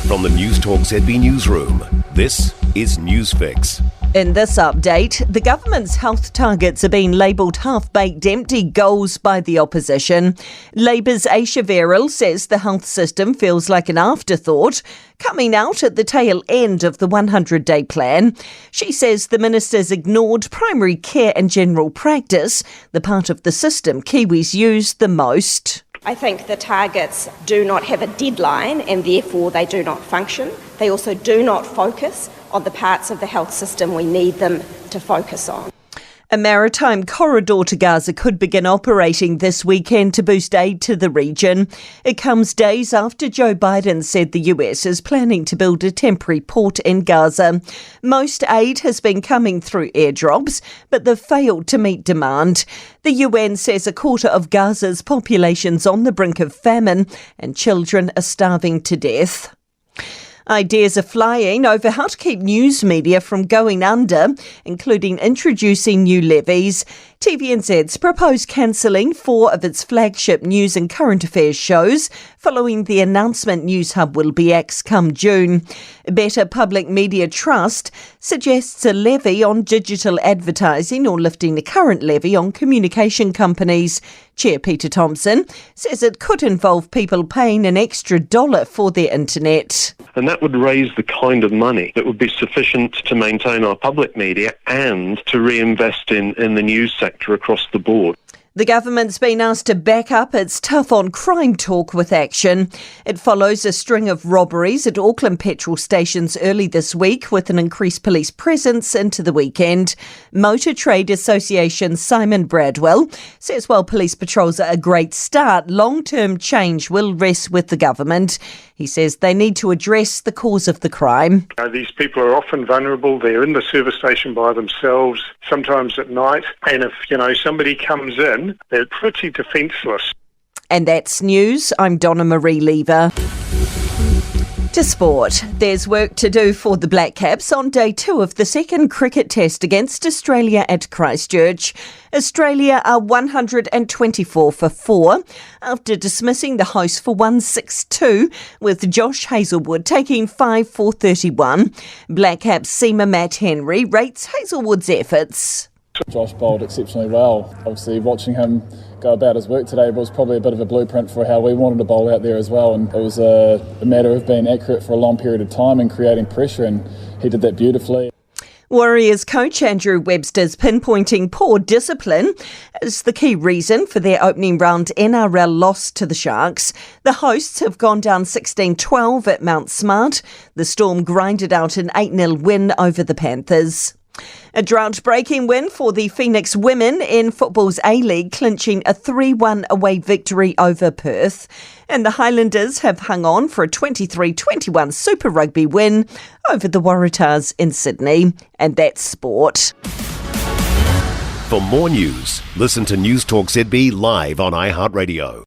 From the Newstalk ZB newsroom, this is Newsfix. In this update, the government's health targets are being labelled half-baked empty goals by the opposition. Labour's Aisha Verrill says the health system feels like an afterthought, coming out at the tail end of the 100-day plan. She says the minister's ignored primary care and general practice, the part of the system Kiwis use the most. I think the targets do not have a deadline and therefore they do not function. They also do not focus on the parts of the health system we need them to focus on. A maritime corridor to Gaza could begin operating this weekend to boost aid to the region. It comes days after Joe Biden said the US is planning to build a temporary port in Gaza. Most aid has been coming through airdrops, but they've failed to meet demand. The UN says a quarter of Gaza's population's on the brink of famine and children are starving to death. Ideas are flying over how to keep news media from going under, including introducing new levies. TVNZ's proposed cancelling 4 of its flagship news and current affairs shows following the announcement News Hub will be axed come June. Better Public Media Trust suggests a levy on digital advertising or lifting the current levy on communication companies. Chair Peter Thompson says it could involve people paying an extra $1 for their internet. And that would raise the kind of money that would be sufficient to maintain our public media and to reinvest in the news sector across the board. The government's been asked to back up its tough on crime talk with action. It follows a string of robberies at Auckland petrol stations early this week with an increased police presence into the weekend. Motor Trade Association Simon Bradwell says while police patrols are a great start, long-term change will rest with the government. He says they need to address the cause of the crime. These people are often vulnerable. They're in the service station by themselves, sometimes at night. And if, somebody comes in, they're pretty defenceless. And that's news. I'm Donna Marie Lever. To sport, there's work to do for the Black Caps on day 2 of the second cricket test against Australia at Christchurch. Australia are 124 for 4 after dismissing the hosts for 162, with Josh Hazlewood taking 5 for 31. Black Caps seamer Matt Henry rates Hazlewood's efforts. Josh bowled exceptionally well. Obviously, watching him go about his work today was probably a bit of a blueprint for how we wanted to bowl out there as well. And it was a matter of being accurate for a long period of time and creating pressure, and he did that beautifully. Warriors coach Andrew Webster's pinpointing poor discipline as the key reason for their opening round NRL loss to the Sharks. The hosts have gone down 16-12 at Mount Smart. The Storm grinded out an 8-0 win over the Panthers. A drought-breaking win for the Phoenix women in football's A-League, clinching a 3-1 away victory over Perth. And the Highlanders have hung on for a 23-21 Super Rugby win over the Waratahs in Sydney. And that's sport. For more news, listen to Newstalk ZB live on iHeartRadio.